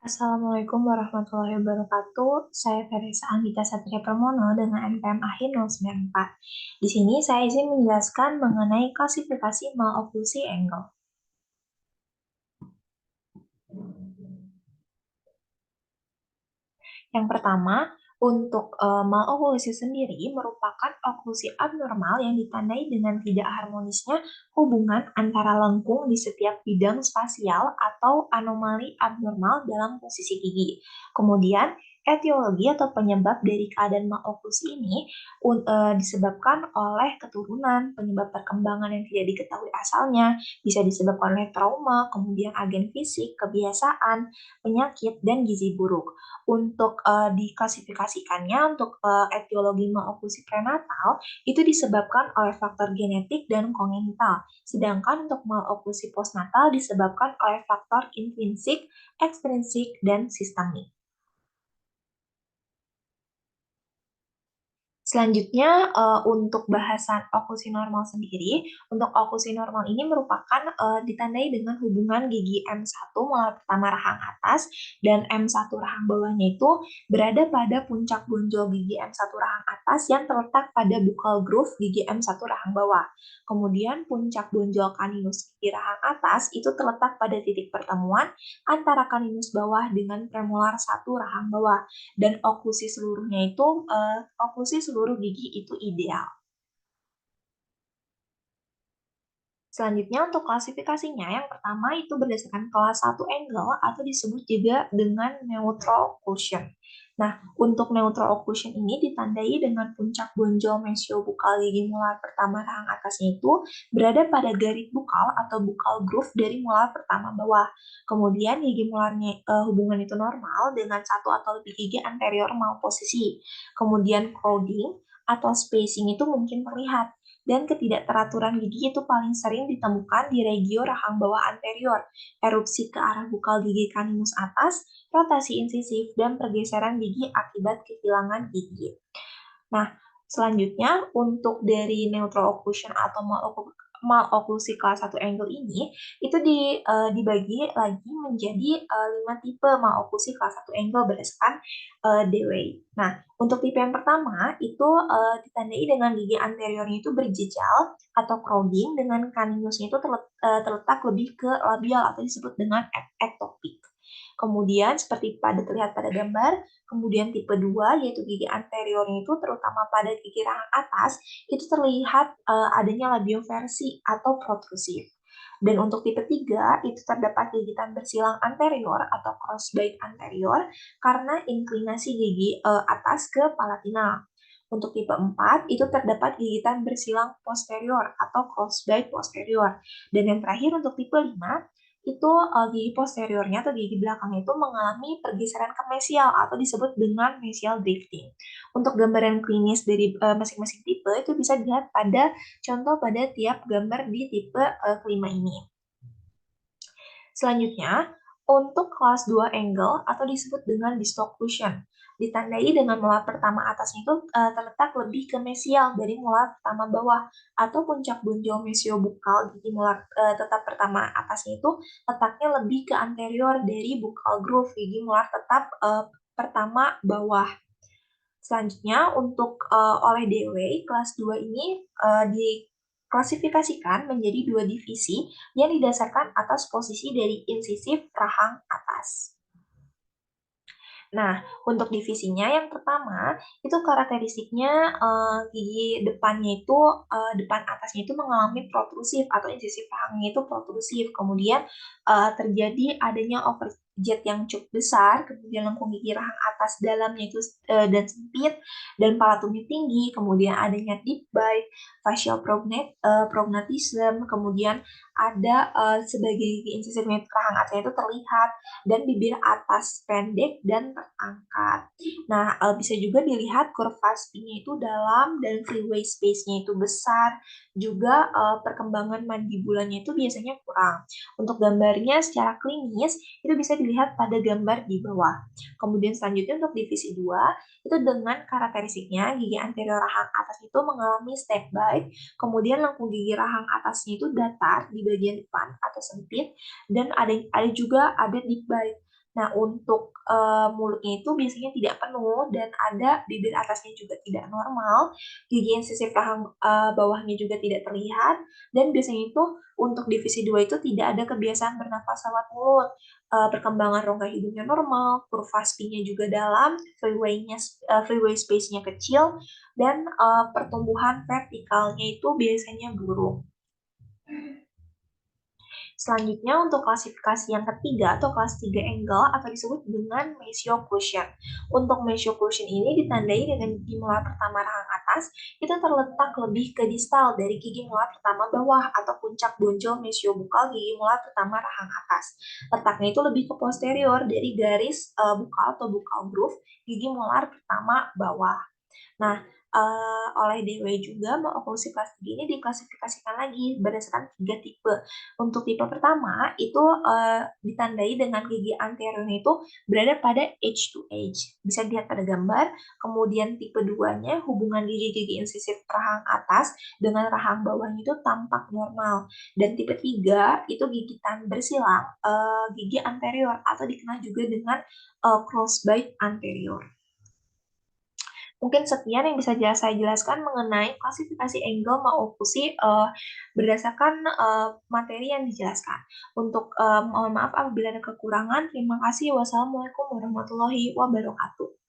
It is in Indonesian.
Assalamualaikum warahmatullahi wabarakatuh. Saya Teresa Anggita Satria Pramono dengan NPM Akhir 094. Di sini saya izin menjelaskan mengenai klasifikasi maloklusi angle. Yang pertama, untuk maloklusi sendiri merupakan oklusi abnormal yang ditandai dengan tidak harmonisnya hubungan antara lengkung di setiap bidang spasial atau anomali abnormal dalam posisi gigi. Kemudian, etiologi atau penyebab dari keadaan maloklusi ini disebabkan oleh keturunan, penyebab perkembangan yang tidak diketahui asalnya, bisa disebabkan oleh trauma, kemudian agen fisik, kebiasaan, penyakit, dan gizi buruk. Untuk diklasifikasikannya untuk etiologi maloklusi prenatal itu disebabkan oleh faktor genetik dan kongenital. Sedangkan untuk maloklusi postnatal disebabkan oleh faktor intrinsik, ekstrinsik, dan sistemik. Selanjutnya, untuk bahasan oklusi normal sendiri, untuk oklusi normal ini merupakan ditandai dengan hubungan gigi M1 molar pertama rahang atas dan M1 rahang bawahnya itu berada pada puncak bonjol gigi M1 rahang atas yang terletak pada buccal groove gigi M1 rahang bawah. Kemudian puncak bonjol caninus gigi rahang atas itu terletak pada titik pertemuan antara caninus bawah dengan premolar 1 rahang bawah dan oklusi seluruh gigi itu ideal. Selanjutnya untuk klasifikasinya, yang pertama itu berdasarkan kelas 1 angle atau disebut juga dengan neutral occlusion. Nah, untuk neutral occlusion ini ditandai dengan puncak bonjol mesiobukal gigi molar pertama rahang atasnya itu berada pada garis bukal atau bukal groove dari molar pertama bawah. Kemudian gigi molarnya hubungan itu normal dengan satu atau lebih gigi anterior malposisi. Kemudian crowding atau spacing itu mungkin terlihat dan ketidakteraturan gigi itu paling sering ditemukan di regio rahang bawah anterior, erupsi ke arah bukal gigi caninus atas, rotasi insisif, dan pergeseran gigi akibat kehilangan gigi. Nah, selanjutnya untuk dari neutral occlusion atau maloklusi kelas 1 angle ini itu dibagi lagi menjadi 5 tipe maloklusi kelas 1 angle berdasarkan Dewey. Nah, untuk tipe yang pertama itu ditandai dengan gigi anteriornya itu berjejal atau crowding dengan caninusnya itu terletak lebih ke labial atau disebut dengan ektopik. Kemudian seperti terlihat pada gambar, kemudian tipe 2 yaitu gigi anteriornya itu terutama pada gigi rahang atas itu terlihat adanya labioversi atau protrusif. Dan untuk tipe 3 itu terdapat gigitan bersilang anterior atau crossbite anterior karena inklinasi gigi atas ke palatina. Untuk tipe 4 itu terdapat gigitan bersilang posterior atau crossbite posterior. Dan yang terakhir untuk tipe 5 itu gigi posteriornya atau gigi belakangnya itu mengalami pergeseran ke mesial atau disebut dengan mesial drifting. Untuk gambaran klinis dari masing-masing tipe itu bisa dilihat pada contoh pada tiap gambar di tipe kelima ini. Selanjutnya, untuk kelas 2 angle atau disebut dengan distocclusion, ditandai dengan molar pertama atasnya itu terletak lebih ke mesial dari molar pertama bawah atau puncak bonjol mesiobukal gigi molar tetap pertama atasnya itu letaknya lebih ke anterior dari buccal groove gigi molar tetap pertama bawah. Selanjutnya untuk oleh Dewey kelas 2 ini diklasifikasikan menjadi dua divisi yang didasarkan atas posisi dari insisif rahang atas. Nah, untuk divisinya yang pertama itu karakteristiknya gigi depannya itu depan atasnya itu mengalami protrusif atau insisif rahangnya itu protrusif. Kemudian terjadi adanya overjet yang cukup besar, kemudian lengkung gigi rahang atas dalamnya itu dan sempit dan palatumnya tinggi, kemudian adanya deep bite, facial prognatism, kemudian ada sebagai gigi insisif rahang atasnya itu terlihat dan bibir atas pendek dan terangkat. Nah, bisa juga dilihat kurva spine itu dalam dan freeway space-nya itu besar. Juga perkembangan mandibulanya itu biasanya kurang. Untuk gambarnya secara klinis itu bisa dilihat pada gambar di bawah. Kemudian selanjutnya untuk divisi 2 itu dengan karakteristiknya gigi anterior rahang atas itu mengalami step bite, kemudian lengkung gigi rahang atasnya itu datar di bagian depan atau sempit dan ada juga deep bite. Nah, untuk mulutnya itu biasanya tidak penuh dan ada bibir atasnya juga tidak normal, gigi insisif rahang bawahnya juga tidak terlihat, dan biasanya itu untuk divisi 2 itu tidak ada kebiasaan bernafas lewat mulut. Perkembangan rongga hidungnya normal, kurva spinya juga dalam, freeway space-nya kecil, dan pertumbuhan vertikalnya itu biasanya buruk. Selanjutnya untuk klasifikasi yang ketiga atau kelas 3 angle atau disebut dengan mesioclusion. Untuk mesioclusion ini ditandai dengan gigi molar pertama rahang atas itu terletak lebih ke distal dari gigi molar pertama bawah atau puncak bonjol mesiobukal gigi molar pertama rahang atas. Letaknya itu lebih ke posterior dari garis bukal atau bukal groove gigi molar pertama bawah. Nah, oleh DW juga oklusi plastik ini diklasifikasikan lagi berdasarkan 3 tipe. Untuk tipe pertama itu ditandai dengan gigi anteriornya itu berada pada edge to edge. Bisa dilihat pada gambar. Kemudian tipe 2-nya hubungan gigi-gigi insisif rahang atas dengan rahang bawahnya itu tampak normal. Dan tipe 3 itu gigitan bersilang gigi anterior atau dikenal juga dengan crossbite anterior. Mungkin sekian yang bisa saya jelaskan mengenai klasifikasi angle maokusi berdasarkan materi yang dijelaskan. Untuk mohon maaf apabila ada kekurangan. Terima kasih. Wassalamualaikum warahmatullahi wabarakatuh.